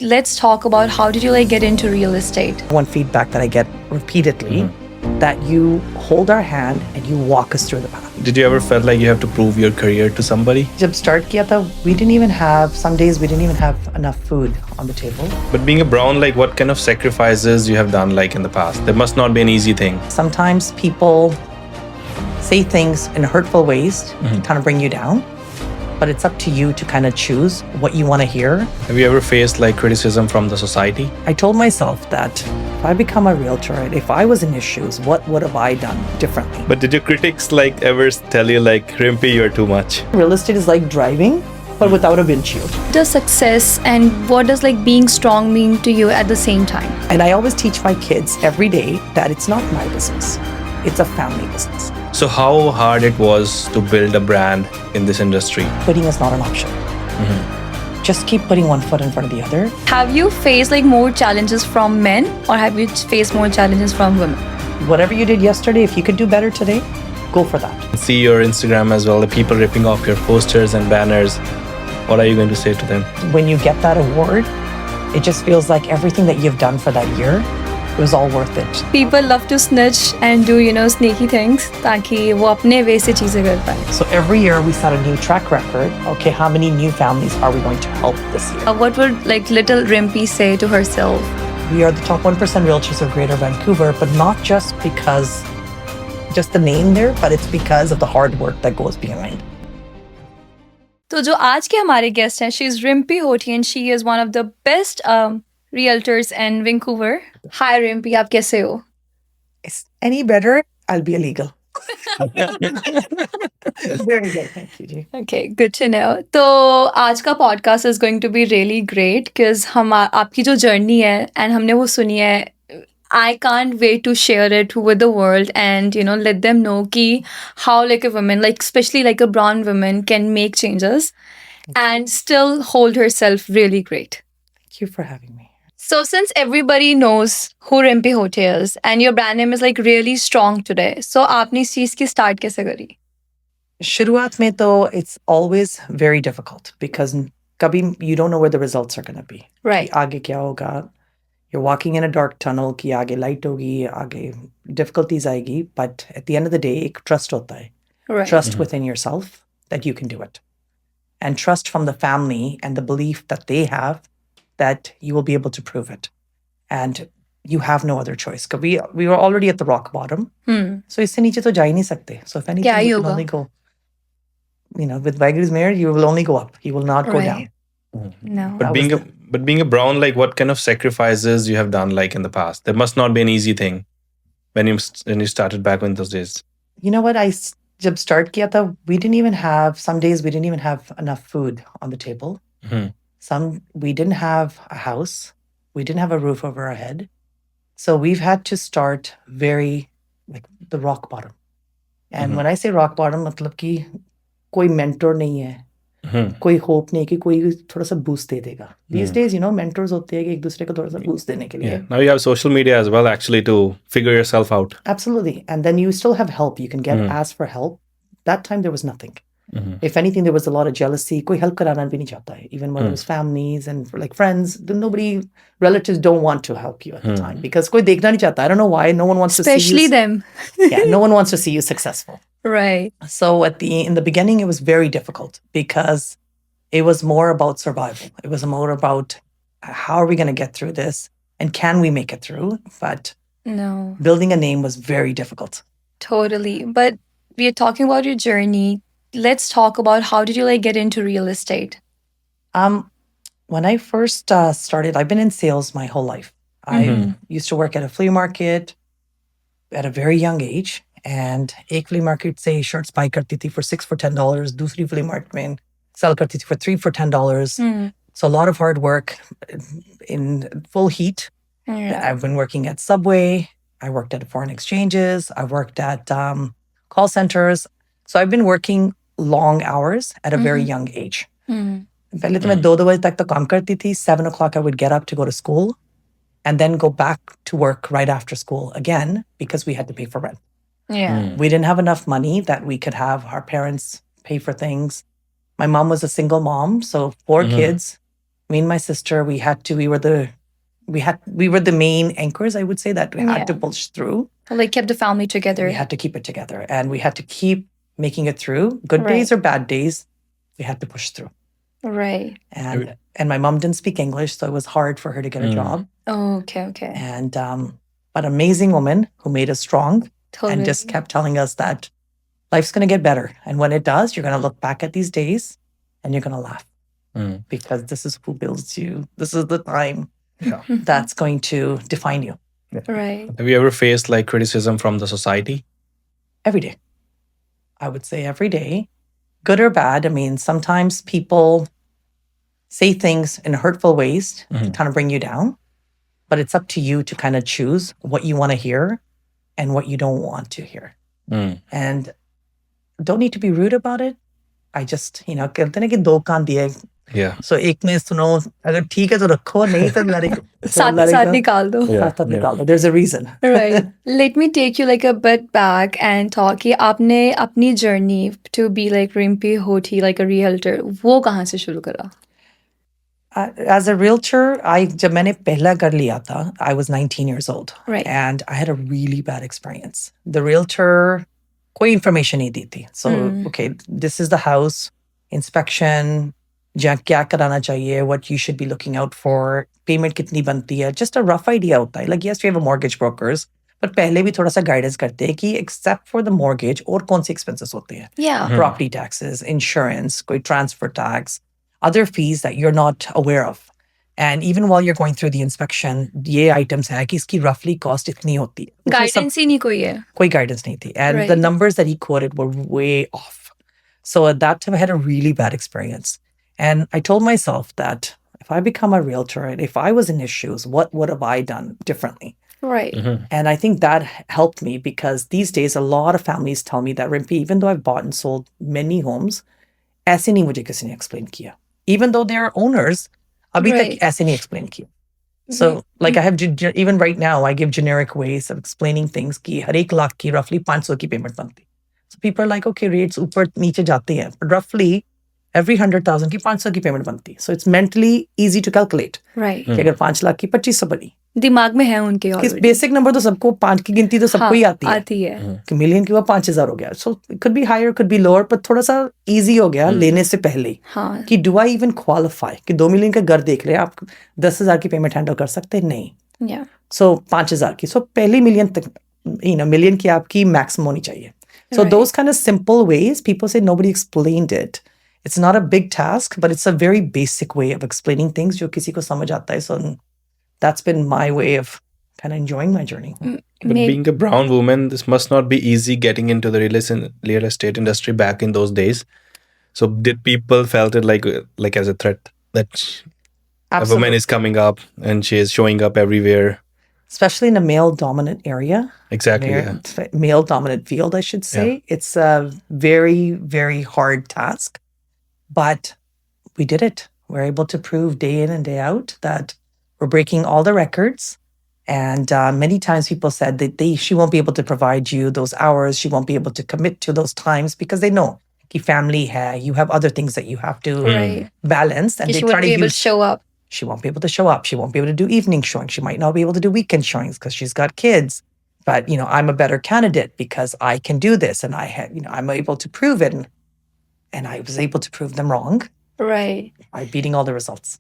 let's talk about how did you get into real estate? One feedback that I get repeatedly, that you hold our hand and you walk us through the path. Did you ever felt like you have to prove your career to somebody? जब start किया था, some days we didn't even have enough food on the table. But being a brown, what kind of sacrifices you have done in the past? That must not be an easy thing. Sometimes people say things in hurtful ways to kind of bring you down, but it's up to you to kind of choose what you want to hear. Have you ever faced criticism from the society? I told myself that if I become a realtor, if I was in his shoes, what would have I done differently? But did your critics ever tell you Rimpy, you're too much? Real estate is like driving, but without a windshield. What does success and what does being strong mean to you at the same time? And I always teach my kids every day that it's not my business. It's a family business. So how hard it was to build a brand in this industry? Quitting is not an option. Just keep putting one foot in front of the other. Have you faced more challenges from men or have you faced more challenges from women? Whatever you did yesterday, if you could do better today, go for that. See your Instagram as well, the people ripping off your posters and banners. What are you going to say to them? When you get that award, it just feels like everything that you've done for that year, it was all worth it. People love to snitch and do, sneaky things ताकि वो अपने वे से चीजें कर पाए. So every year we set a new track record. Okay, how many new families are we going to help this year? What would little Rimpy say to herself? We are the top 1% realtors of Greater Vancouver, but not just because just the name there, but it's because of the hard work that goes behind. तो जो आज के हमारे guest हैं, she is Rimpy Hothi and she is one of the best realtors in Vancouver. Hi Rimpy, आप कैसे हो? Is any better, I'll be illegal. Very good, thank you, Ji. Okay, good to know. तो आज का podcast is going to be really great because हम आपकी जो journey है and हमने वो सुनी है. I can't wait to share it with the world and let them know ki how a woman, especially a brown woman, can make changes and still hold herself really great. Thank you for having me. So since everybody knows who Rimpy Hothi is and your brand name is really strong today, so आपने इस चीज की start कैसे करी? शुरुआत में तो it's always very difficult because कभी you don't know where the results are going to be. Right. आगे क्या होगा? You're walking in a dark tunnel कि आगे light होगी, आगे difficulties आएगी, but at the end of the day, एक trust होता है. Right. Trust within yourself that you can do it. And trust from the family and the belief that they have that you will be able to prove it. And you have no other choice. Because we were already at the rock bottom. So इससे नीचे तो जा ही नहीं सकते. So if anything, you can only go, with Vaiga's mayor, you will only go up. You will not go down. No. But being a brown, what kind of sacrifices you have done in the past? That must not be an easy thing when you started back in those days. You know what? जब start किया था, some days we didn't even have enough food on the table. We didn't have a house. We didn't have a roof over our head. So we've had to start very the rock bottom. And when I say rock bottom, मतलब कि कोई mentor नहीं है. कोई hope नहीं कि कोई थोड़ा सा बूस्ट दे देगा. These days, mentors होते हैं कि एक दूसरे को थोड़ा सा बूस्ट देने के लिए. Now you have social media as well, actually, to figure yourself out. Absolutely. And then you still have help. You can ask for help. That time there was nothing. If anything, there was a lot of jealousy. कोई help कराना भी नहीं चाहता है. Even when it was families and friends, relatives don't want to help you at the time because कोई देखना नहीं चाहता. I don't know why. No one wants to see you. Especially them. Yeah, no one wants to see you successful. Right. So in the beginning, it was very difficult because it was more about survival. It was more about how are we going to get through this and can we make it through? But no, building a name was very difficult. Totally. But we are talking about your journey. Let's talk about how did you get into real estate? When I first started, I've been in sales my whole life. I used to work at a flea market at a very young age. And एक flea market से shirts buy करती थी for $6 for $10. दूसरी flea market में sell करती थी for $3 for $10. So a lot of hard work in full heat. Yeah. I've been working at Subway. I worked at foreign exchanges. I worked at call centers. So I've been working long hours at a very young age. पहले तो मैं 2 बजे तक तो काम करती थी. 7 o'clock I would get up to go to school and then go back to work right after school again because we had to pay for rent. Yeah. We didn't have enough money that we could have our parents pay for things. My mom was a single mom, so 4 kids. Me and my sister, we were the main anchors, I would say, that we had to Yeah. push through. Like kept the family together. We had to keep it together, and we had to keep making it through. Good days Right. or bad days, we had to push through. Right. And my mom didn't speak English, so it was hard for her to get a job. Oh, okay. And but amazing woman who made us strong Totally. and just kept telling us that life's going to get better, and when it does, you're going to look back at these days and you're going to laugh because this is who builds you. This is the time that's going to define you. Right. Have you ever faced like criticism from the society? Every day. I would say every day, good or bad. I mean, sometimes people say things in hurtful ways to kind of bring you down, but it's up to you to kind of choose what you want to hear and what you don't want to hear. And don't need to be rude about it. I just, कहते हैं कि दो कान दिए. Yeah. So एक में सुनो, अगर ठीक है तो रखो, नहीं तो साथ निकाल दो. साथ निकाल दो. There's a reason. Right. Let me take you like a bit back and talk कि आपने अपनी journey to be like Rimpy Hothi, like a realtor, वो कहाँ से शुरू करा? As a realtor, जब मैंने पहला घर लिया था, I was 19 years old. Right. And I had a really bad experience. The realtor, कोई information नहीं दी थी. So, okay, this is the house, inspection, क्या कराना चाहिए, what you should be looking out for, payment कितनी बनती है, just a rough idea होता है. Like, yes, we have a mortgage brokers, but पहले भी थोड़ा सा guidance करते हैं कि except for the mortgage और कौन से expenses होते हैं. Yeah. Property taxes, insurance, कोई transfer tax, other fees that you're not aware of. And even while you're going through the inspection, ये items है कि इसकी roughly cost इतनी होती है. Guidance ही नहीं कोई है. कोई guidance नहीं थी. And Right. the numbers that he quoted were way off. So at that time, I had a really bad experience. And I told myself that if I become a realtor and if I was in his shoes, what would have I done differently? Right. And I think that helped me because these days, a lot of families tell me that, Rimpy, even though I've bought and sold many homes, ऐसे नहीं मुझे किसी ने explain किया. Even though they're owners, अभी Right. तक ऐसे नहीं explain किया. So, like I have, even right now, I give generic ways of explaining things कि हर एक लाख की roughly 500 की payment बनती. So people are like, okay, rates ऊपर नीचे जाते हैं. But roughly, every 100,000 की 500 की payment बनती. So it's mentally easy to calculate. Right. कि अगर 5 लाख की 2500 बनी. दिमाग में है उनके already. बेसिक नंबर तो सबको 5 की गिनती तो सबको ही आती है. आती है. कि मिलियन की वो 5,000 हो गया. So it could be higher, could be lower, but थोड़ा सा easy हो गया लेने से पहले. हाँ. कि do I even qualify? कि 2 मिलियन का घर देख रहे हैं आप 10,000 की पेमेंट हैंडल कर सकते हैं? नहीं. Yeah. So 5,000 की. So पहली मिलियन तक, मिलियन की आपकी मैक्सिमम होनी चाहिए. So Right. those kind of simple ways, people say nobody explained it. It's not a big task, but it's a very basic way of explaining things जो किसी को समझ आता है. So that's been my way of kind of enjoying my journey. But being a brown woman, this must not be easy getting into the real estate industry back in those days. So did people felt it like as a threat that a woman is coming up and she is showing up everywhere? Especially in a male-dominant area. Exactly. Yeah. Male-dominant field, I should say. Yeah. It's a very, very hard task. But we did it. We're able to prove day in and day out that we're breaking all the records. And many times people said that she won't be able to provide you those hours. She won't be able to commit to those times because they know कि family hai, you have other things that you have to balance. And she they won't try be to able to show up. She won't be able to show up. She won't be able to do evening showings. She might not be able to do weekend showings because she's got kids. But, I'm a better candidate because I can do this and I'm able to prove it. And I was able to prove them wrong. Right. By beating all the results.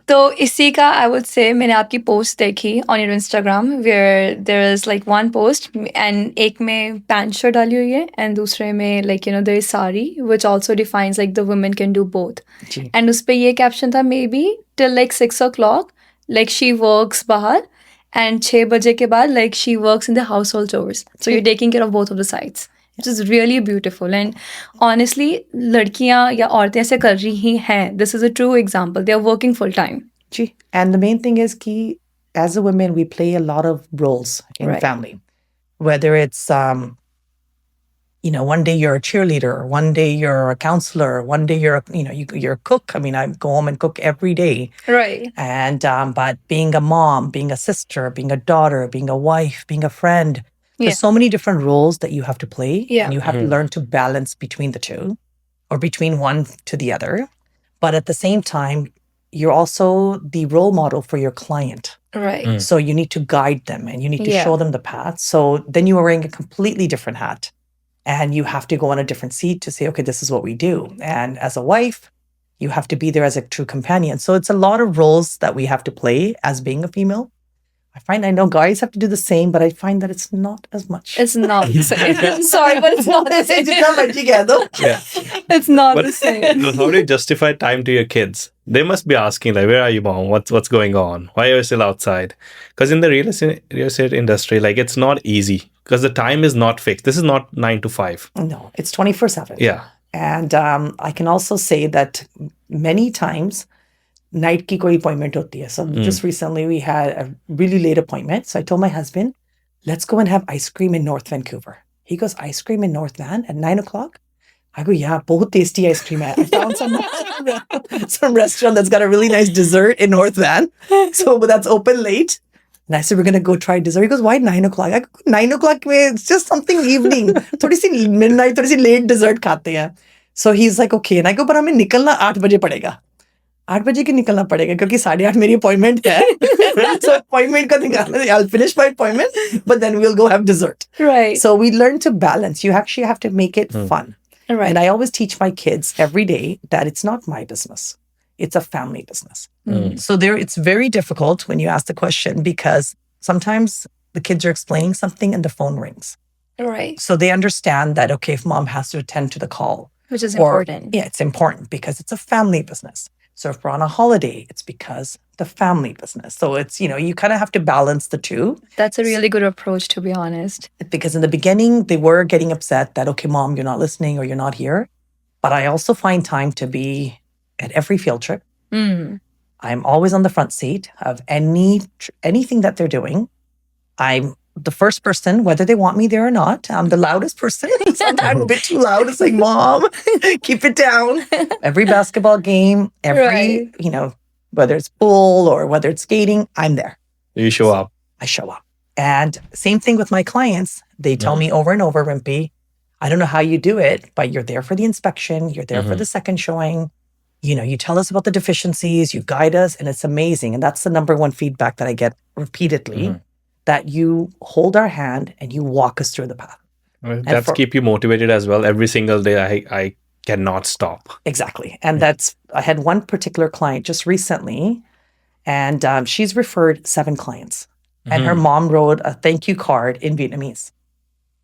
तो इसी का I would say मैंने आपकी post देखी on your Instagram where there is like one post and एक में pant shirt डाली हुई है and दूसरे में like there is sari which also defines like the women can do both. Ji. And उस पे ये caption था maybe till like 6 o'clock like she works बाहर and 6 बजे के बाद like she works in the household chores. So you're taking care of both of the sides. Which is really beautiful. And honestly, लड़कियां या औरतें ऐसे कर रही ही हैं. This is a true example. They are working full time. Ji. And the main thing is कि as a woman, we play a lot of roles in Right. family. Whether it's, one day you're a cheerleader, one day you're a counselor, one day you're, you're a cook. I mean, I go home and cook every day. Right. And, but being a mom, being a sister, being a daughter, being a wife, being a friend, there's so many different roles that you have to play. Yeah. And you have to learn to balance between the two or between one to the other. But at the same time, you're also the role model for your client. Right. So you need to guide them and you need to Yeah. show them the path. So then you are wearing a completely different hat and you have to go on a different seat to say, okay, this is what we do. And as a wife, you have to be there as a true companion. So it's a lot of roles that we have to play as being a female. I know guys have to do the same, but I find that it's not as much. It's not the same. Sorry, but it's not the same. Yeah. It's not But the same. how do you justify time to your kids? They must be asking, like, where are you, mom? What's going on? Why are you still outside? Because in the real estate industry, like, it's not easy because the time is not fixed. This is not 9 to 5. No, it's 24/7. Yeah. And I can also say that many times night ki koi appointment hoti hai. So just recently we had a really late appointment. So I told my husband, let's go and have ice cream in North Vancouver. He goes, ice cream in North Van at 9 o'clock? I go, yeah, बहुत tasty ice cream. I found some restaurant that's got a really nice dessert in North Van. So that's open late. And I said, we're going to go try dessert. He goes, why 9 o'clock? I go, 9 o'clock, it's just something evening. थोड़ी सी midnight, थोड़ी सी late dessert खाते हैं. So he's like, okay. And I go, but हमें निकलना 8 बजे पड़ेगा. 8 बजे क्यों निकलना पड़ेगा? क्योंकि 8:30 मेरी appointment है. So appointment का निकालना, I'll finish my appointment, but then we'll go have dessert. Right. So we learn to balance. You actually have to make it fun. Right. And I always teach my kids every day that it's not my business. It's a family business. So it's very difficult when you ask the question because sometimes the kids are explaining something and the phone rings. Right. So they understand that, okay, if mom has to attend to the call. Which is or- important. Yeah, it's important because it's a family business. So if we're on a holiday, it's because the family business. So it's, you kind of have to balance the two. That's a really good approach, to be honest. Because in the beginning, they were getting upset that, okay, mom, you're not listening or you're not here. But I also find time to be at every field trip. I'm always on the front seat of anything that they're doing. I'm the first person, whether they want me there or not. I'm the loudest person. Sometimes I'm a bit too loud. It's like, mom, keep it down. Every basketball game, Right. whether it's pool or whether it's skating, I'm there. You show up. I show up. And same thing with my clients. They tell me over and over, Rimpy, I don't know how you do it, but you're there for the inspection. You're there for the second showing. You tell us about the deficiencies, you guide us, and it's amazing. And that's the number one feedback that I get repeatedly, that you hold our hand and you walk us through the path. That's keep you motivated as well. Every single day, I cannot stop. Exactly. And I had one particular client just recently, and she's referred 7 clients. And her mom wrote a thank you card in Vietnamese.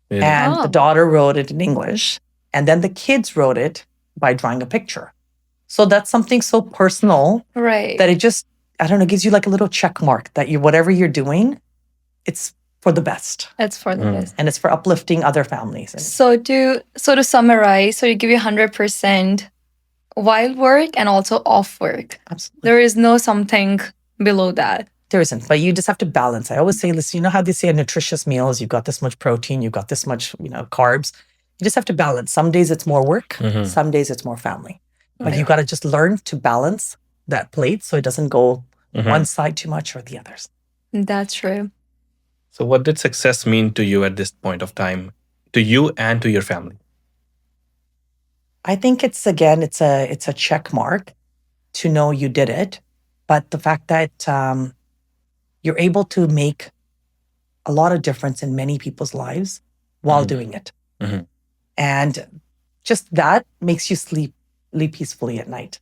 Really? And the daughter wrote it in English. And then the kids wrote it by drawing a picture. So that's something so personal Right. that it just, I don't know, gives you like a little check mark that whatever you're doing, it's for the best. It's for the best. And it's for uplifting other families. So to summarize, so you give you 100% while work and also off work. Absolutely. There is no something below that. There isn't, but you just have to balance. I always say, listen, you know how they say a nutritious meals, you've got this much protein, you've got this much, carbs. You just have to balance. Some days it's more work, some days it's more family. But you got to just learn to balance that plate so it doesn't go one side too much or the others. That's true. So what did success mean to you at this point of time, to you and to your family? I think it's a check mark to know you did it. But the fact that you're able to make a lot of difference in many people's lives while doing it. And just that makes you sleep peacefully at night.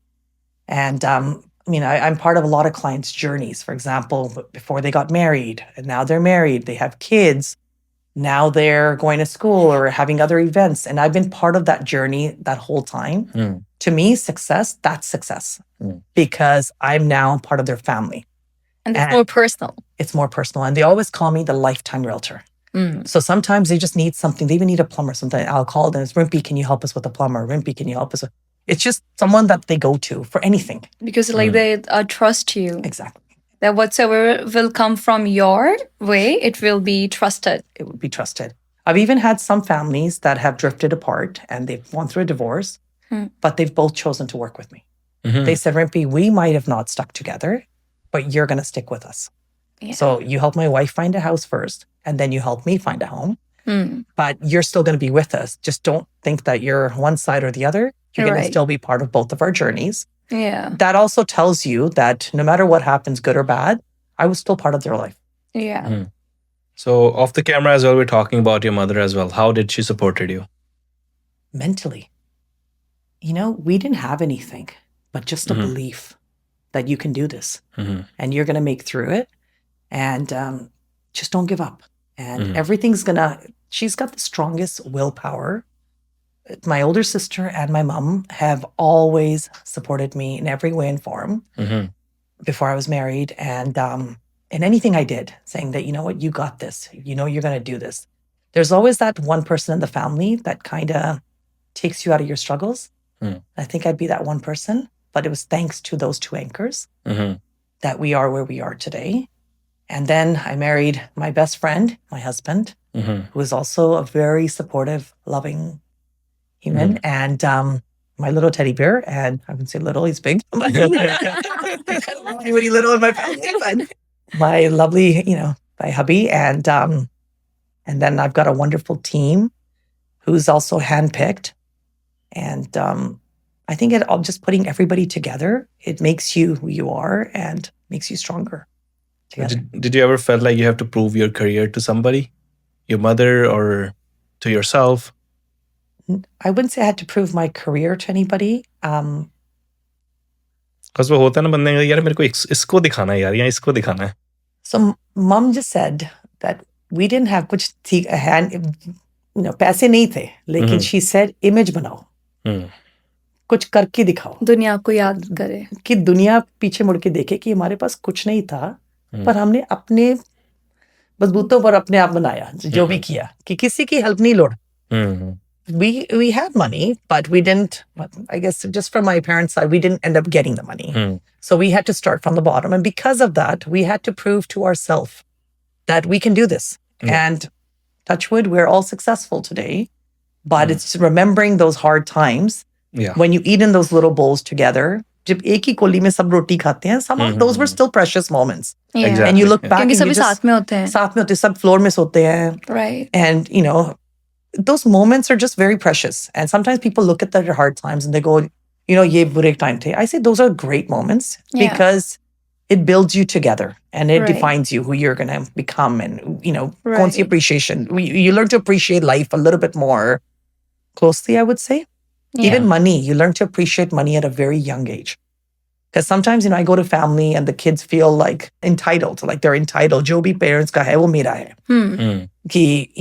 And I'm part of a lot of clients' journeys. For example, before they got married, and now they're married, they have kids. Now they're going to school or having other events. And I've been part of that journey that whole time. To me, that's success. Because I'm now part of their family. And it's more personal. It's more personal. And they always call me the lifetime realtor. So sometimes they just need something. They even need a plumber. Sometimes I'll call them. It's Rimpy, can you help us with a plumber? Rimpy, can you help us? It's just someone that they go to for anything. Because they trust you. Exactly. That whatsoever will come from your way, it will be trusted. It would be trusted. I've even had some families that have drifted apart and they've gone through a divorce, but they've both chosen to work with me. They said, Rimpy, we might have not stuck together, but you're going to stick with us. Yeah. So you help my wife find a house first, and then you help me find a home. But you're still going to be with us. Just don't think that you're one side or the other. You're going to still be part of both of our journeys. Yeah. that also tells you that no matter what happens, good or bad, I was still part of their life. Yeah. So off the camera as well, we're talking about your mother as well. How did she supported you? Mentally, we didn't have anything, but just a belief that you can do this and you're going to make through it. And just don't give up. And she's got the strongest willpower. My older sister and my mom have always supported me in every way and form before I was married. And in anything I did, saying that, you know what, you got this, you're going to do this. There's always that one person in the family that kind of takes you out of your struggles. I think I'd be that one person, but it was thanks to those two anchors that we are where we are today. And then I married my best friend, my husband, who is also a very supportive, loving human. And my little teddy bear, and I wouldn't say little, he's big. Anybody little in my family, but my lovely, my hubby. And then I've got a wonderful team who's also handpicked. And I think just putting everybody together, it makes you who you are and makes you stronger. Did you ever felt like you have to prove your career to somebody, your mother or to yourself? I wouldn't say I had to prove my career to anybody. Because वो होता है ना बंदे का यार मेरे को इसको दिखाना है यार या इसको दिखाना है. So mom just said that we didn't have कुछ थी पैसे नहीं थे, लेकिन she said image बनाओ, कुछ करके दिखाओ, दुनिया को याद करे, कि दुनिया पीछे मुड़ के देखे कि हमारे पास कुछ नहीं था, पर हमने अपने बलबूतों पर अपने आप बनाया जो भी किया, कि किसी की हेल्प नहीं लोड़. We had money, but we didn't, I guess just from my parents' side, we didn't end up getting the money. So we had to start from the bottom. And because of that, we had to prove to ourselves that we can do this. And touch wood, we're all successful today. But it's remembering those hard times when you eat in those little bowls together. जब एक ही कोली में सब रोटी खाते हैं, some of those were still precious moments. Exactly. And you look back क्योंकि and सभी साथ में होते हैं. साथ में होते हैं, सब फ्लोर में सोते हैं. Right. And, those moments are just very precious. And sometimes people look at their hard times and they go, ye bure time the. I say those are great moments because it builds you together and it defines you, who you're going to become. And, kaun si appreciation. You learn to appreciate life a little bit more closely, I would say. Even money, you learn to appreciate money at a very young age. Because sometimes, I go to family and the kids feel like entitled, like they're entitled. Jo bhi parents ka hai, wo mera hai. Ki,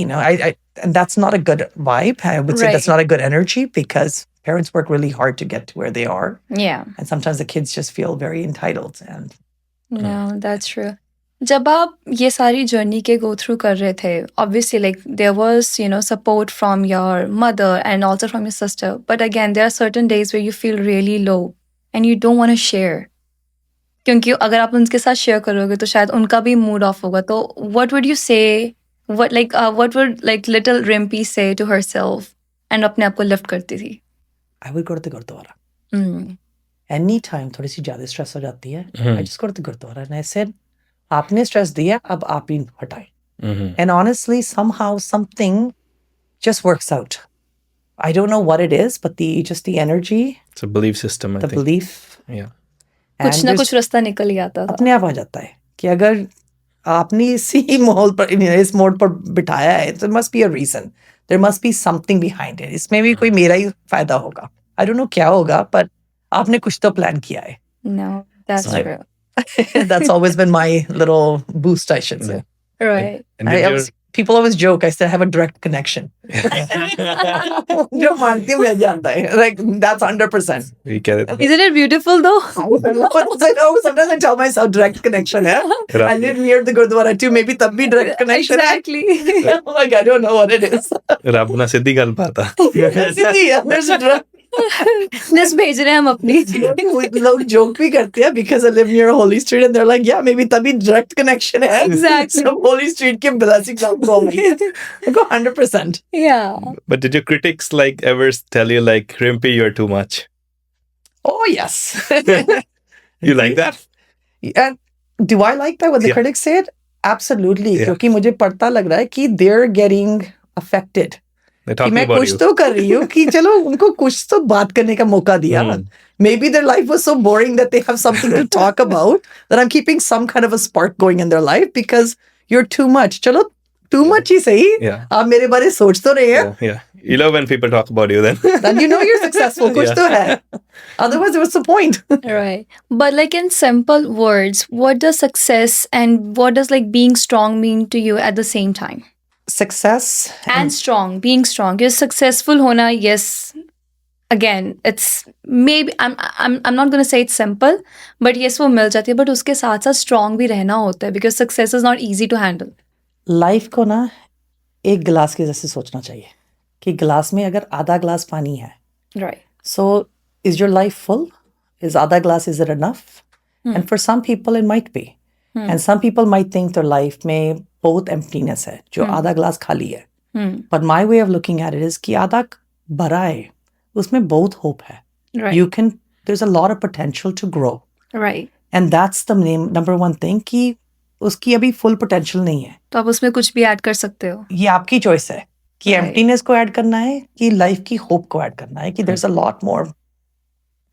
and that's not a good vibe. I would say that's not a good energy because parents work really hard to get to where they are. Yeah. And sometimes the kids just feel very entitled. And no, that's true. जब आप ये सारी journey के go through कर रहे थे, obviously like there was, support from your mother and also from your sister. But again, there are certain days where you feel really low and you don't want to share. क्योंकि अगर आप उनके साथ share करोगे तो शायद उनका भी mood off होगा. तो what would you say? What would little Rimpy say to herself and अपने आप को lift करती थी? I would go to the Gurdwara. Anytime थोड़ी सी ज़्यादा stress हो जाती है, I just go to the Gurdwara and I said, आपने stress दिया, अब आप ही हटाएं. And honestly, somehow something just works out. I don't know what it is, but the energy. It's a belief system, I think. The belief. Yeah. कुछ ना कुछ रास्ता निकल ही आता था. अपने आप आ जाता है कि अगर आपने इसी माहौल पर इस मोड़ पर बिठाया है, there must be a reason. There must be something behind it. इसमें भी कोई मेरा ही फायदा होगा. I don't know क्या होगा, but आपने कुछ तो plan किया है. No, that's true. That's always been my little boost, I should say. Right. And people always joke, I still have a direct connection. जो मानती हूँ मैं जानता है. Like, that's 100%. We get it. Isn't it beautiful though? I know, sometimes I tell myself direct connection. I live near the Gurdwara too. Maybe tab bhi direct connection. Exactly. Like, I don't know what it is. रब ना सीधी गल पाता. There's a direct. Just भेज रहे हैं हम अपनी. लोग joke भी करते हैं because I live near Holy Street and they're like, yeah, maybe तभी direct connection है. Exactly. So Holy Street के blessings आपको होंगे. I go 100%. Yeah. But did your critics ever tell you Rimpy, you're too much? Oh yes. You like that? Yeah. Do I like that when the critics say it? Absolutely. Yeah. क्योंकि मुझे पता लग रहा है कि they're getting affected. They're कि talking मैं about कुछ you. तो कर रही हूँ कि चलो उनको कुछ तो बात करने का मौका दिया. Maybe their life was so boring that they have something to talk about, that I'm keeping some kind of a spark going in their life because you're too much. चलो too much ही सही. Yeah. आप मेरे बारे सोच तो रहे हैं. Yeah. You love when people talk about you then. Then you know you're successful. कुछ तो है. Otherwise, what's the point? Right. But like in simple words, what does success and what does like being strong mean to you at the same time? Success And strong, being strong. You're successful hona, yes. Again, it's maybe I'm not gonna say it's simple, but yes, वो मिल जाती है. But उसके साथ साथ strong भी रहना होता है because success is not easy to handle. Life को ना एक गिलास के जैसे सोचना चाहिए कि गिलास में अगर आधा ग्लास पानी है, Right. so is your life full? Is आधा glass, is it enough? And for some people it might be. And some people might think their life में बहुत emptiness है, जो आधा ग्लास खाली है. But my way of looking at it is कि आधा भरा है, उसमें बहुत hope है. Right. There's a lot of potential to grow. Right. And that's the number one thing कि उसकी अभी full potential नहीं है. तो आप उसमें कुछ भी ऐड कर सकते हो. ये आपकी choice है कि Right. emptiness को ऐड करना है कि life की hope को ऐड करना है कि there's a lot more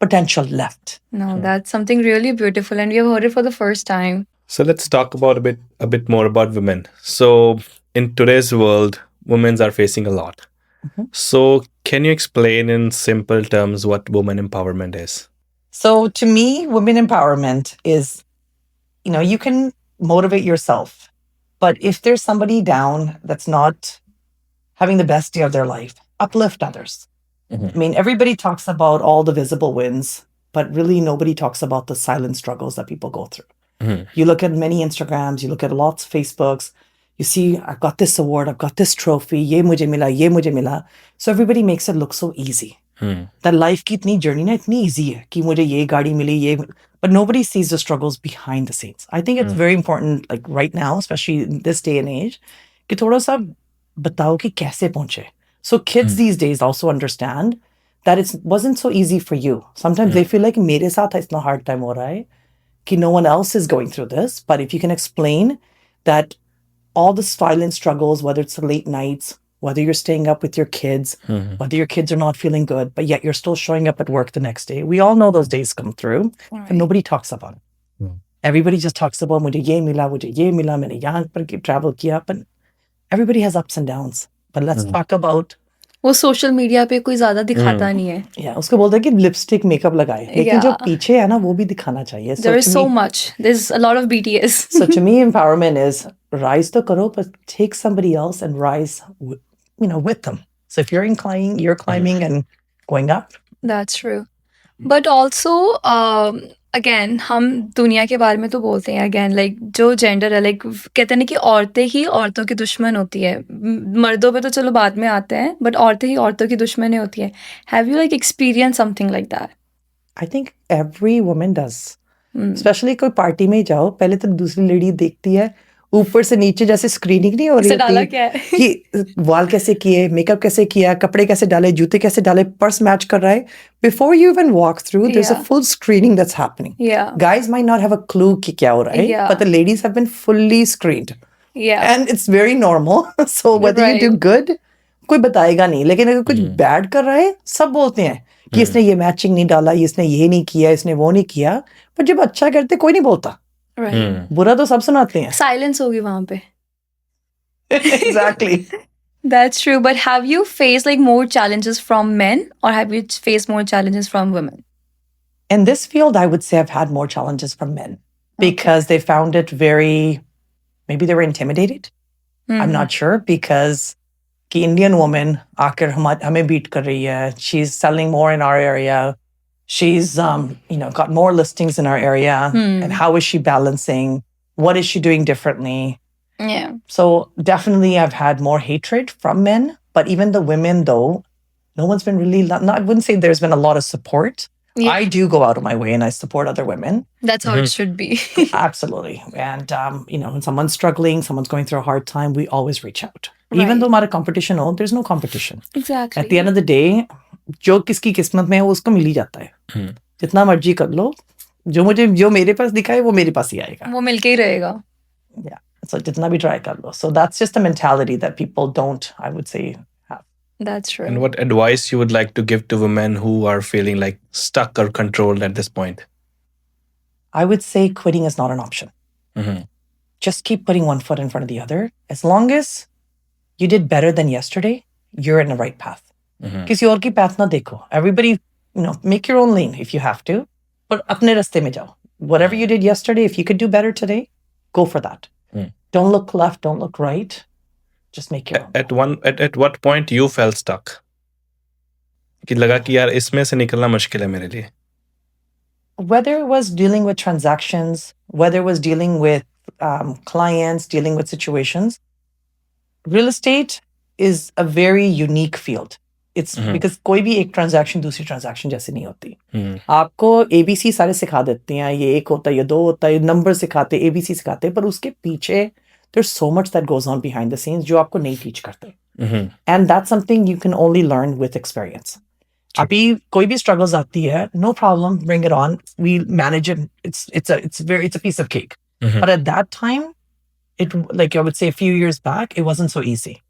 potential left. No, that's something really beautiful, and we have heard it for the first time. So let's talk about a bit more about women. So in today's world, women are facing a lot. So can you explain in simple terms what women empowerment is? So to me, women empowerment is, you can motivate yourself, but if there's somebody down that's not having the best day of their life, uplift others. I mean, everybody talks about all the visible wins, but really nobody talks about the silent struggles that people go through. You look at many Instagrams, you look at lots of Facebooks, you see, I've got this award, I've got this trophy, ye mujhe mila, ye mujhe mila. So everybody makes it look so easy. That life ki itni journey na itni easy hai ki mujhe ye gaadi mili, but nobody sees the struggles behind the scenes. I think it's very important, like right now, especially in this day and age, कि थोड़ा सा बताओ कि कैसे पहुंचे. So kids these days also understand that it wasn't so easy for you. Sometimes they feel like mere saath itna hard time ho raha hai कि no one else is going through this. But if you can explain that all the silent struggles, whether it's the late nights, whether you're staying up with your kids, whether your kids are not feeling good, but yet you're still showing up at work the next day. We all know those days come through, but nobody talks about it. Everybody just talks about mujhe ye mila, maine yahan par travel kiya, but everybody has ups and downs. But let's talk about वो social media पे कोई ज्यादा दिखाता नहीं है. Yeah, उसको बोलते हैं कि लिपस्टिक मेकअप लगाए, लेकिन जो पीछे है ना वो भी दिखाना चाहिए. There is so much. There's a lot of BTS. So to me, empowerment is rise to karo, but take somebody else and rise, with them. So if you're climbing and going up. That's true. But also, again, हम दुनिया के बारे में तो बोलते हैं again, like जो gender है, like कहते हैं ना कि औरतें ही औरतों की दुश्मन होती है. मर्दों पे तो चलो बाद में आते हैं, but औरतें ही औरतों की दुश्मन होती है. Have you like experienced something like that? I think every woman does. Especially कोई पार्टी में जाओ, पहले तो दूसरी लेडी देखती है ऊपर से नीचे, जैसे स्क्रीनिंग नहीं हो रही होती कि वाल कैसे किए, मेकअप कैसे किया, कपड़े कैसे डाले, जूते कैसे डाले, पर्स मैच कर रहा है. Before you even walk through, there's a full screening that's happening. Yeah. Guys might not have a clue कि क्या हो रहा है, but the ladies have been fully screened. Yeah. And it's very normal. So whether you do good, कोई बताएगा नहीं, लेकिन अगर कुछ बैड कर रहा है, सब बोलते हैं कि इसने ये मैचिंग नहीं डाला, इसने ये नहीं किया, इसने वो नहीं किया. पर जब अच्छा करते कोई नहीं बोलता. Right. बुरा तो सब सुनाते हैं. Silence होगी वहाँ पे. Exactly. That's true. But have you faced like more challenges from men, or have you faced more challenges from women? In this field, I would say I've had more challenges from men because they found it maybe they were intimidated. I'm not sure, because the Indian woman आकर हमें beat कर रही है. She's selling more in our area. She's, got more listings in our area. And how is she balancing? What is she doing differently? Yeah. So definitely I've had more hatred from men, but even the women though, no one's been really, I wouldn't say there's been a lot of support. Yeah. I do go out of my way and I support other women. That's how it should be. Absolutely. And, when someone's struggling, someone's going through a hard time, we always reach out. Right. Even though हमारा competition हो, there's no competition. Exactly. At the end of the day, जो किसकी किस्मत में है वो उसको मिल ही जाता है. जितना मर्जी कर लो, जो मेरे पास दिखा है वो मेरे पास ही आएगा. वो मिलके ही रहेगा. Yeah. So जितना भी try कर लो. So that's just a mentality that people don't, I would say, have. That's true. And what advice you would like to give to women who are feeling like stuck or controlled at this point? I would say quitting is not an option. Just keep putting one foot in front of the other. As long as you did better than yesterday, you're in the right path. किसी और की path ना देखो. Everybody, make your own lane if you have to, but अपने रास्ते में जाओ. Whatever you did yesterday, if you could do better today, go for that. Don't look left, don't look right. Just make your own. At what point you felt stuck? कि लगा कि यार इसमें से निकलना मुश्किल है मेरे लिए. Whether it was dealing with transactions, whether it was dealing with clients, dealing with situations, real estate is a very unique field. It's because कोई भी एक transaction दूसरी transaction जैसी नहीं होती. आपको ABC सारे सिखा देते हैं, ये एक होता है, ये दो होता है, नंबर सिखाते, ABC सिखाते, पर उसके पीछे there's so much that goes on behind the scenes जो आपको नहीं teach करते. And that's something you can only learn with experience. अभी कोई भी struggles आती है, no problem, bring it on. We manage it. It's a piece of cake. But at that time, like I would say a few years back, it wasn't so easy.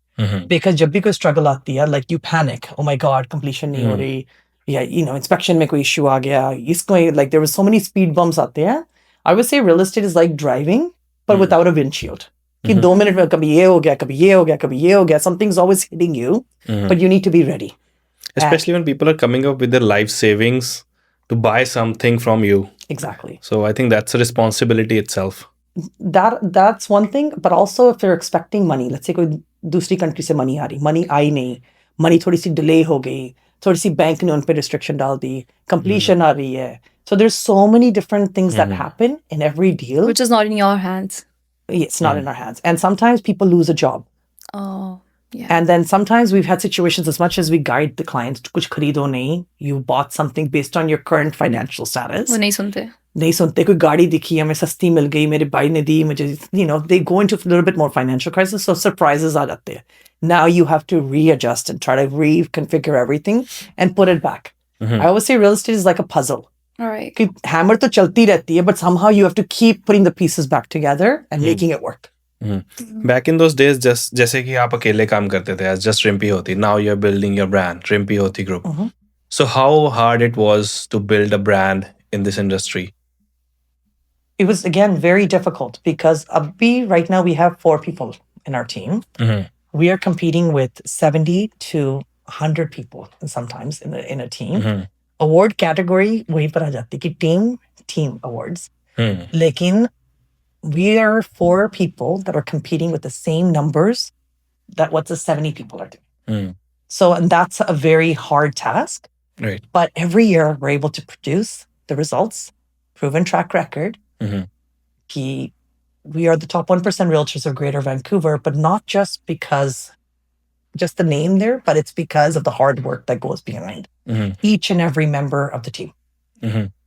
Because जब भी कोई struggle आती है, like you panic. Oh my God, completion नहीं हो रही. Yeah, inspection में कोई issue आ गया. इसको like there were so many speed bumps आते हैं. I would say real estate is like driving, but without a windshield. कि 2 minutes में कभी ये हो गया, कभी ये हो गया, कभी ये हो गया. Something's always hitting you, but you need to be ready. Especially when people are coming up with their life savings to buy something from you. Exactly. So I think that's a responsibility itself. That's one thing, but also if they're expecting money, let's say कोई दूसरी country से money आ रही, money आई नहीं, money थोड़ी सी delay हो गई, थोड़ी सी bank ने उन पे restriction डाल दी, completion आ रही है. So there's so many different things that happen in every deal. Which is not in your hands. It's not in our hands. And sometimes people lose a job. Oh, yeah. And then sometimes we've had situations, as much as we guide the clients, कुछ खरीदो नहीं, you bought something based on your current financial status. वो नहीं सुनते. नहीं सुनते, कोई गाड़ी दिखी हमें सस्ती मिल गई, मेरे भाई ने दी मुझे, they go into a little bit more financial crisis, so surprises आ जाते हैं. Now you have to readjust and try to reconfigure everything and put it back. I always say real estate is like a puzzle. All right. कि hammer तो चलती रहती है, but somehow you have to keep putting the pieces back together and making it work. Back in those days, जैसे कि आप अकेले काम करते थे as just Rimpy Hothi. Now you're building your brand, Rimpy Hothi Group. So how hard it was to build a brand in this industry? It was, again, very difficult because right now we have 4 people in our team. We are competing with 70 to 100 people sometimes in a team. Award category वहीं पर आ जाती कि team awards. लेकिन we are 4 people that are competing with the same numbers that what the 70 people are doing. So, and that's a very hard task. Right. But every year we're able to produce the results, proven track record. Ki we are the top 1% realtors of Greater Vancouver, but not just because just the name there, but it's because of the hard work that goes behind each and every member of the team.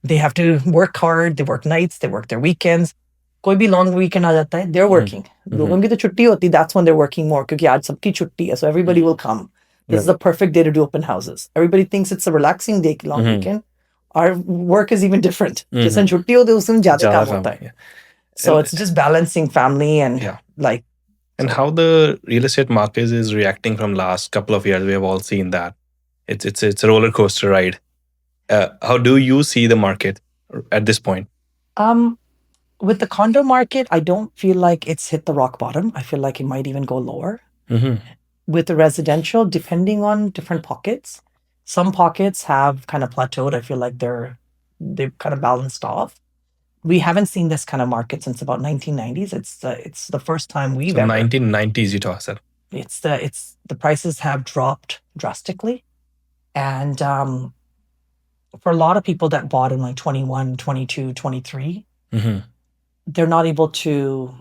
They have to work hard, they work nights, they work their weekends. कोई भी long weekend आ जाता है, they're working. लोगों की तो छुट्टी होती, that's when they're working more क्योंकि आज सबकी छुट्टी है, so everybody will come. This is the perfect day to do open houses. Everybody thinks it's a relaxing day, long weekend. Our work is even different. जिस दिन छुट्टी होती है उस दिन ज़्यादा काम होता है. So it's just balancing family and like. And how the real estate market is reacting from last couple of years, we have all seen that. It's a roller coaster ride. How do you see the market at this point? With the condo market, I don't feel like it's hit the rock bottom. I feel like it might even go lower. With the residential, depending on different pockets, some pockets have kind of plateaued. I feel like they've kind of balanced off. We haven't seen this kind of market since about 1990s. It's the first time we've ever. 1990s, you talk, sir. It's the prices have dropped drastically, and for a lot of people that bought in like 21, 22, 23, they're not able to,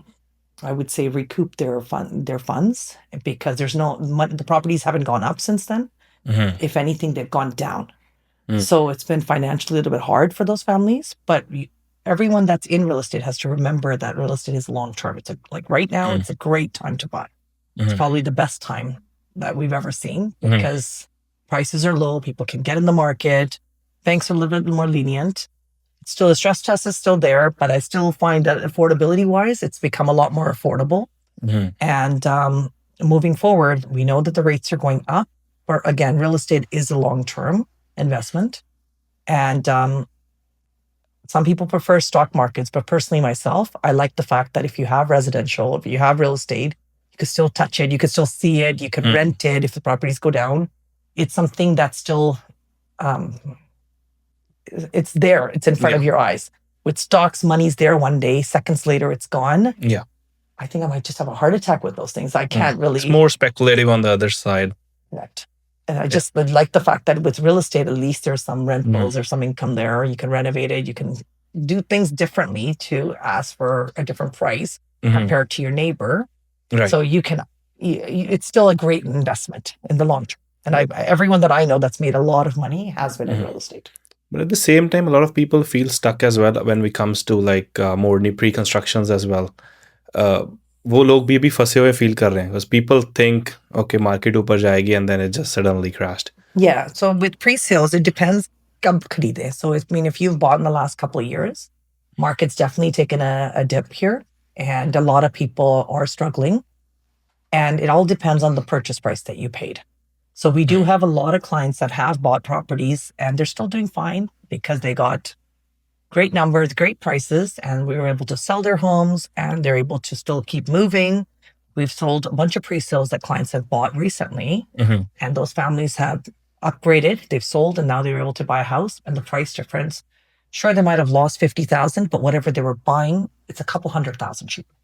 I would say, recoup their funds because there's the properties haven't gone up since then. If anything, they've gone down. So it's been financially a little bit hard for those families, but everyone that's in real estate has to remember that real estate is long term. It's like right now, it's a great time to buy. It's probably the best time that we've ever seen because prices are low. People can get in the market. Banks are a little bit more lenient. Still, the stress test is still there, but I still find that affordability wise, it's become a lot more affordable. And moving forward, we know that the rates are going up, But again, real estate is a long-term investment. And some people prefer stock markets, but personally myself, I like the fact that if you have residential, if you have real estate, you can still touch it, you can still see it, you can rent it if the properties go down. It's something that's still, it's there, it's in front of your eyes. With stocks, money's there one day, seconds later, it's gone. Yeah. I think I might just have a heart attack with those things. I can't really. It's more speculative on the other side. Correct. And I just would like the fact that with real estate, at least there's some rentals or some income there. You can renovate it. You can do things differently to ask for a different price compared to your neighbor. Right. So you can, it's still a great investment in the long term. And everyone that I know that's made a lot of money has been in real estate. But at the same time, a lot of people feel stuck as well when it comes to like more pre-constructions as well. वो लोग भी अभी फंसे हुए feel कर रहे हैं because people think okay market ऊपर जाएगी and then it just suddenly crashed. Yeah, so with pre-sales it depends कब खरीदे. So I mean if you've bought in the last couple of years, market's definitely taken a dip here and a lot of people are struggling and it all depends on the purchase price that you paid. So we do have a lot of clients that have bought properties and they're still doing fine because they got great numbers, great prices, and we were able to sell their homes and they're able to still keep moving. We've sold a bunch of pre-sales that clients have bought recently and those families have upgraded. They've sold and now they're able to buy a house and the price difference, sure, they might have lost 50,000, but whatever they were buying, it's a couple 100,000 cheaper.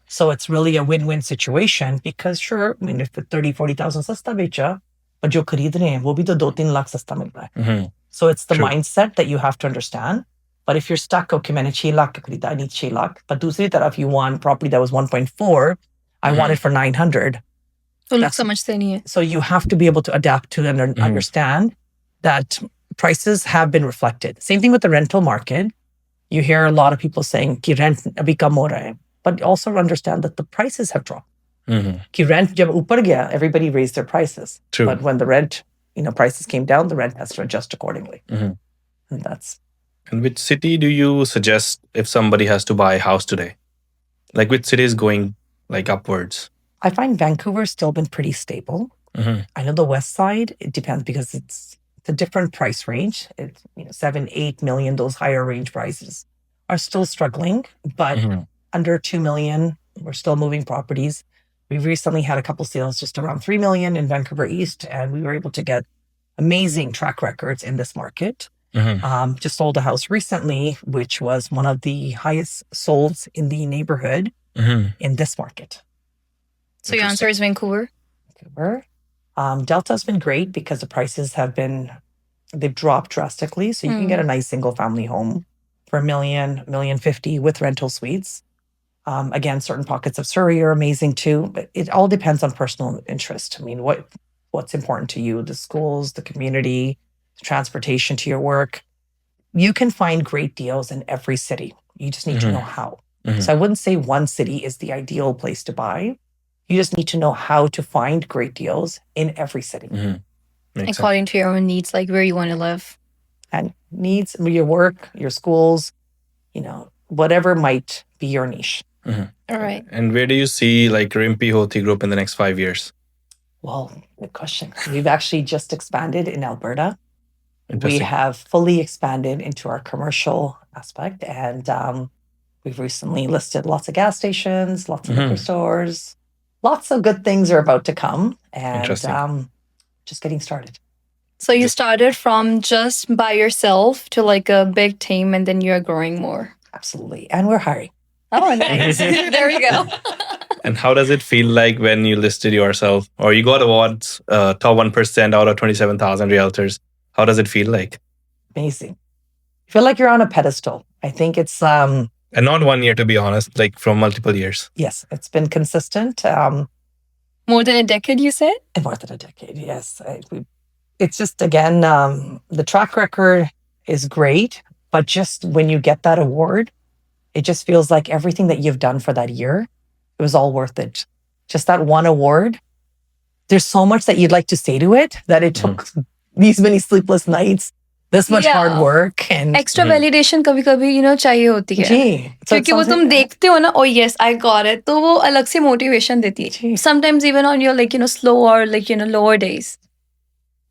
So it's really a win-win situation because sure, I mean, if it's 30,000-40,000 sasta becha, but jo khareed rahe hain, wo bhi to 2-3 lakh sasta mil raha hai. So it's the mindset that you have to understand. But if you're stuck, okay, मैंने 6 लाख का खरीदा, I need 6 lakh. But दूसरी तरफ, you want property that was 1.4, I want it for 900. तो लोग समझते नहीं है. So you have to be able to adapt to and understand that prices have been reflected. Same thing with the rental market. You hear a lot of people saying कि rent अभी कम हो रहा है. But also understand that the prices have dropped. कि rent जब ऊपर गया, everybody raised their prices. True. But when the rent, prices came down, the rent has to adjust accordingly. And that's. And which city do you suggest if somebody has to buy a house today? Like which city is going like upwards? I find Vancouver's still been pretty stable. I know the west side, it depends because it's a different price range. It's 7-8 million, those higher range prices are still struggling, but under 2 million, we're still moving properties. We've recently had a couple sales just around 3 million in Vancouver East, and we were able to get amazing track records in this market. Just sold a house recently, which was one of the highest solds in the neighborhood in this market. So your answer is Vancouver? Vancouver. Delta's been great because the prices they've dropped drastically. So you can get a nice single family home for $1 million, $1.50 with rental suites. Again, certain pockets of Surrey are amazing too, but it all depends on personal interest. I mean, what's important to you, the schools, the community, transportation to your work. You can find great deals in every city. You just need to know how. So I wouldn't say one city is the ideal place to buy. You just need to know how to find great deals in every city. According to your own needs, like where you want to live. And needs, your work, your schools, whatever might be your niche. All right. And where do you see like Rimpy Hothi group in the next 5 years? Well, good question. We've actually just expanded in Alberta. We have fully expanded into our commercial aspect, and we've recently listed lots of gas stations, lots of liquor stores. Lots of good things are about to come, and just getting started. So you started from just by yourself to like a big team, and then you're growing more. Absolutely, and we're hiring. Oh, nice. There we go. And how does it feel like when you listed yourself or you got awards, top 1% out of 27,000 realtors? How does it feel like? Amazing. I feel like you're on a pedestal. I think it's... and not 1 year, to be honest, like from multiple years. Yes, it's been consistent. More than a decade, you said? More than a decade, yes. It's just, again, the track record is great, but just when you get that award, it just feels like everything that you've done for that year, it was all worth it. Just that one award, there's so much that you'd like to say to it that it took these many sleepless nights, this much hard work. And extra validation कभी-कभी चाहिए होती है. क्योंकि वो तुम देखते हो ना, oh yes, I got it. तो वो अलग से motivation देती है. Sometimes even on your slow or lower days.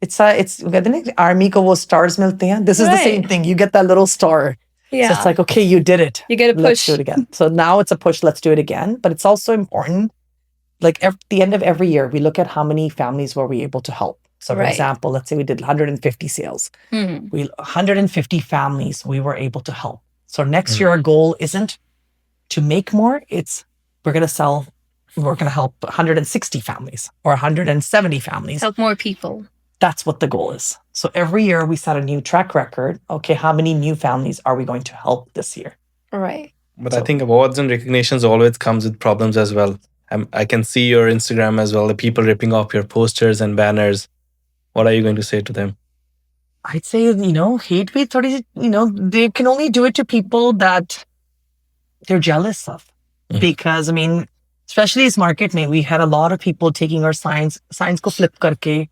it's कहते हैं ना, army को वो stars मिलते हैं. This is the same Right. thing. You get that little star. So Yeah. it's like, okay, you did it. You get a Let's do push. it again. So now it's a push. Let's do it again. But it's also important. Like at the end of every year, we look at how many families were we able to help. So for Right. example, let's say we did 150 sales. Hmm. 150 families we were able to help. So next year, our goal isn't to make more. It's we're going to help 160 families or 170 families. Help more people. That's what the goal is. So every year we set a new track record. Okay, how many new families are we going to help this year? Right. But I think awards and recognitions always comes with problems as well. I can see your Instagram as well, the people ripping off your posters and banners. What are you going to say to them? I'd say, hate be thodi, they can only do it to people that they're jealous of. Because, especially this market, we had a lot of people taking our signs ko flip karke,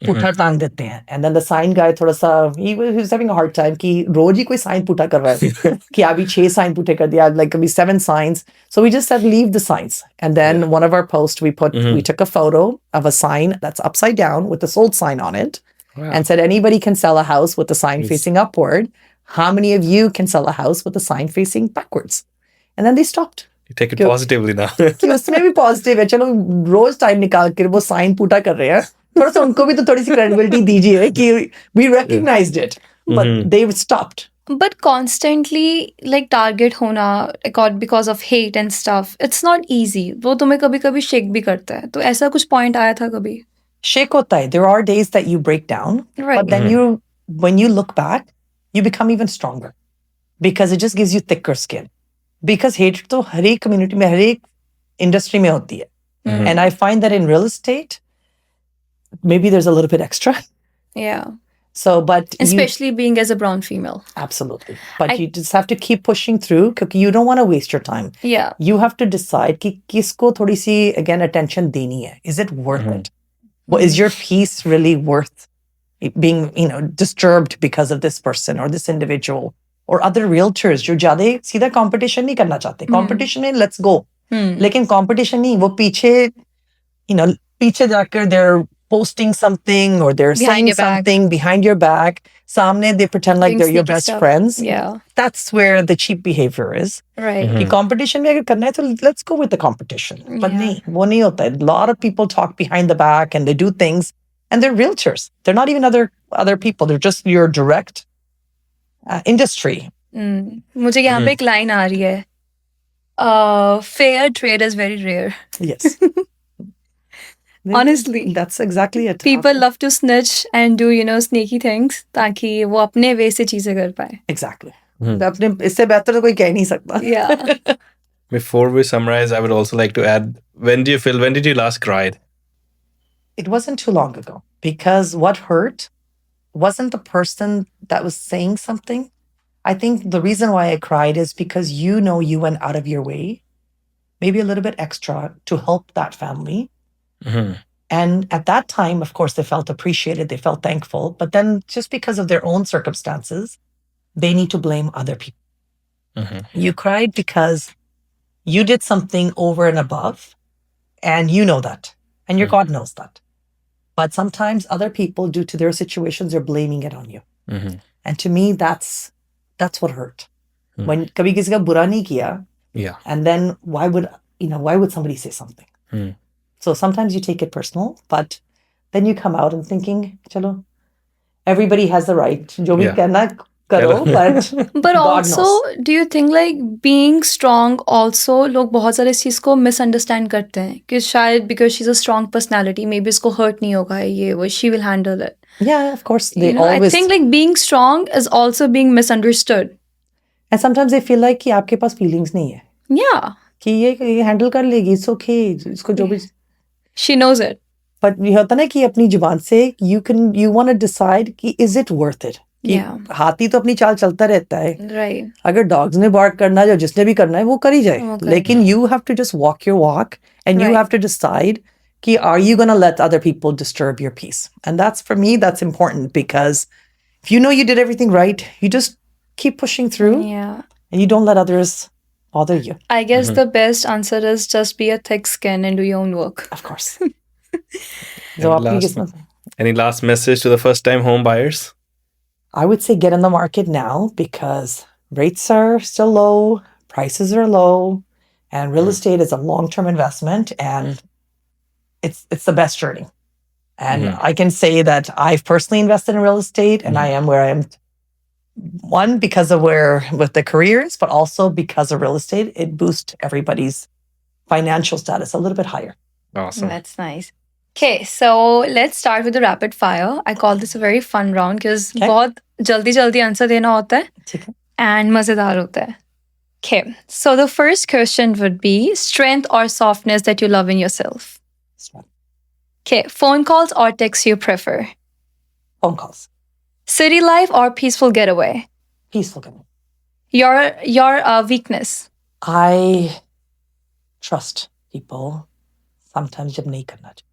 puta tang dete hain. And then the sign guy thoda sa, he was having a hard time ki roz hi koi sign puta kar raha hai. Ki abhi 6 sign pute kar diya, like abhi 7 signs. So we just said, leave the signs. And then one of our posts, we took a photo of a sign that's upside down with the sold sign on it. Wow. And said, anybody can sell a house with the sign facing upward. How many of you can sell a house with the sign facing backwards? And then they stopped. You take it positively now. कि उसमें भी positive है. चलो रोज time निकाल कर वो sign पुटा कर रहे हैं. थोड़ा सा उनको भी तो थोड़ी सी credibility दीजिए कि we recognized it, but they stopped. But constantly like target hona because of hate and stuff, it's not easy. वो तुम्हें कभी-कभी shake भी करता है. तो ऐसा कुछ point आया था कभी? Shake होता है. There are days that you break down, Right. but then when you look back, you become even stronger because it just gives you thicker skin. Because hate तो हर एक community में, हर एक industry में होती है. And I find that in real estate, maybe there's a little bit extra. Yeah. So, but Especially being as a brown female. Absolutely. But you just have to keep pushing through because you don't want to waste your time. Yeah. You have to decide कि किसको थोड़ी सी, again, attention देनी है. Is it worth it? Well, is your piece really worth being, disturbed because of this person or this individual or other realtors जो ज़्यादा सीधा competition नहीं करना चाहते. Competition में let's go. लेकिन competition नहीं, वो पीछे जाकर they're posting something or they're saying something behind your back. सामने they pretend like they're your best friends. Yeah. That's where the cheap behavior is. Right. कि competition में अगर करना है तो let's go with the competition. But नहीं, वो नहीं होता है. A lot of people talk behind the back and they do things and they're realtors. They're not even other people. They're just your direct industry. मुझे यहाँ पे एक line आ रही है. Fair trade is very rare. Yes. Honestly. That's exactly it. People love to snitch and do, sneaky things ताकि वो अपने way से चीजें कर पाए. Exactly. अपने इससे बेहतर तो कोई कह नहीं सकता. Yeah. Before we summarize, I would also like to add, when did you last cry? It wasn't too long ago because what hurt wasn't the person that was saying something. I think the reason why I cried is because you went out of your way, maybe a little bit extra to help that family. And at that time, of course, they felt appreciated, they felt thankful, but then just because of their own circumstances, they need to blame other people. You cried because you did something over and above, and you know that, and your God knows that. But sometimes other people, due to their situations, are blaming it on you. And to me, that's what hurt. When kabhi kisi ka bura nahi kiya, and then why would somebody say something? So sometimes you take it personal, but then you come out and thinking, chalo, everybody has the right. Jo bhi karna karo, but also, do you think like being strong also लोग बहुत सारे इस चीज को misunderstand करते हैं कि शायद because she's a strong personality, maybe इसको hurt नहीं होगा ये वो, she will handle it. Yeah, of course. They I always think like being strong is also being misunderstood. And sometimes they feel like कि आपके पास feelings नहीं है. Yeah. कि ये handle कर लेगी, it's okay. इसको जो भी She knows it. But ये होता ना कि अपनी जुबान से you want to decide कि is it worth it? Yeah. हाथी तो अपनी चाल चलता रहता है. Right. अगर dogs ने bark करना है, जिसने भी करना है वो कर ही जाए. लेकिन you have to just walk your walk and you have to decide कि are you going to let other people disturb your peace? And for me, that's important because if you know you did everything right, you just keep pushing through. Yeah. And you don't let others bother you. I guess the best answer is just be a thick skin and do your own work. Of course. Any last message to the first-time home buyers? I would say get in the market now because rates are still low, prices are low, and real estate is a long-term investment, and it's the best journey. And I can say that I've personally invested in real estate, and I am where I am. One, because of with the careers, but also because of real estate, it boosts everybody's financial status a little bit higher. Awesome. That's nice. Okay, so let's start with the rapid fire. I call this a very fun round because बहुत जल्दी answer देना होता है ठीक है. and मजेदार होता है. Okay, so the first question would be strength or softness that you love in yourself. Okay, phone calls or texts you prefer. Phone calls. City life or peaceful getaway. Peaceful getaway. Your weakness. I trust people. Sometimes jab nahi karna चाहिए.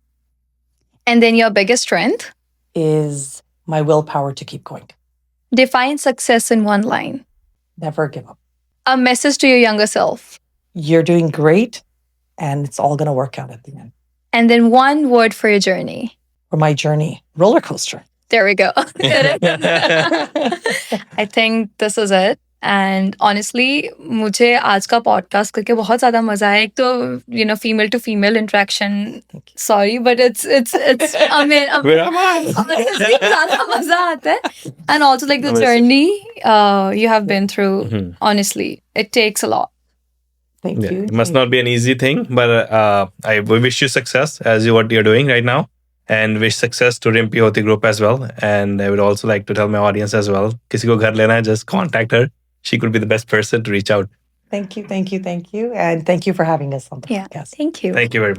And then your biggest strength. Is my willpower to keep going. Define success in one line. Never give up. A message to your younger self. You're doing great, and it's all going to work out at the end. And then one word for your journey. For my journey, roller coaster. There we go. I think this is it. And honestly, मुझे आज का podcast करके बहुत ज़्यादा मजा आया. एक तो female to female interaction. Sorry, but it's I mean, Where am I? honestly ज़्यादा मजा आता है. And also like the journey you have been through. Honestly, it takes a lot. Thank you. It must not be an easy thing, but I wish you success as what you're doing right now. And wish success to Rimpy Hothi Group as well. And I would also like to tell my audience as well, किसी को घर लेना है, just contact her. She could be the best person to reach out. Thank you. And thank you for having us on the podcast. Thank you. Thank you very much.